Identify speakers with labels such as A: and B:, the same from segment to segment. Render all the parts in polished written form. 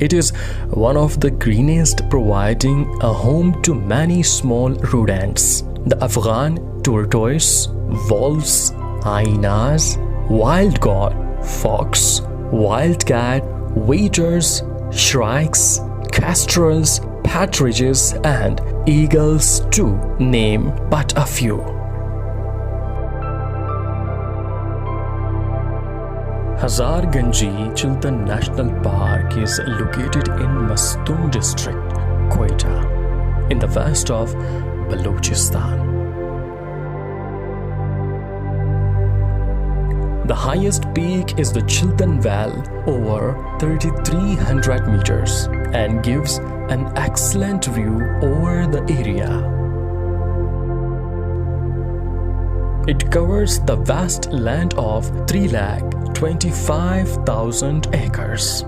A: It is one of the greenest, providing a home to many small rodents. The Afghan tortoise, wolves, hyenas, wild goat, fox, wildcat, waders, shrikes, kestrels, partridges, and eagles, to name but a few. Hazarganji Chiltan National Park is located in Mastum district, Quetta, in the west of Balochistan. The highest peak is the Chiltan Well, over 3,300 meters, and gives an excellent view over the area. It covers the vast land of 3,25,000 acres.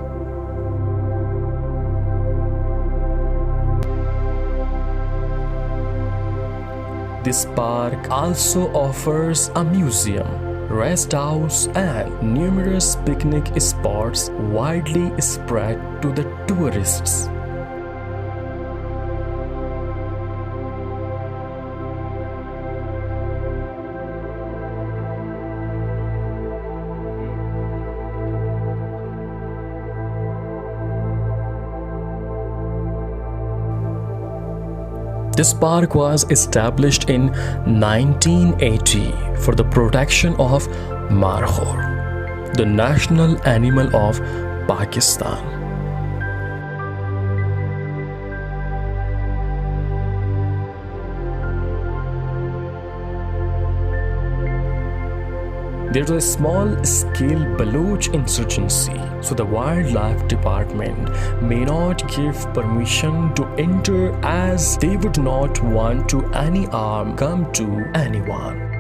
A: This park also offers a museum, rest house, and numerous picnic spots widely spread to the tourists. This park was established in 1980 for the protection of markhor, the national animal of Pakistan. There is a small-scale Baloch insurgency, so the Wildlife Department may not give permission to enter, as they would not want to any harm come to anyone.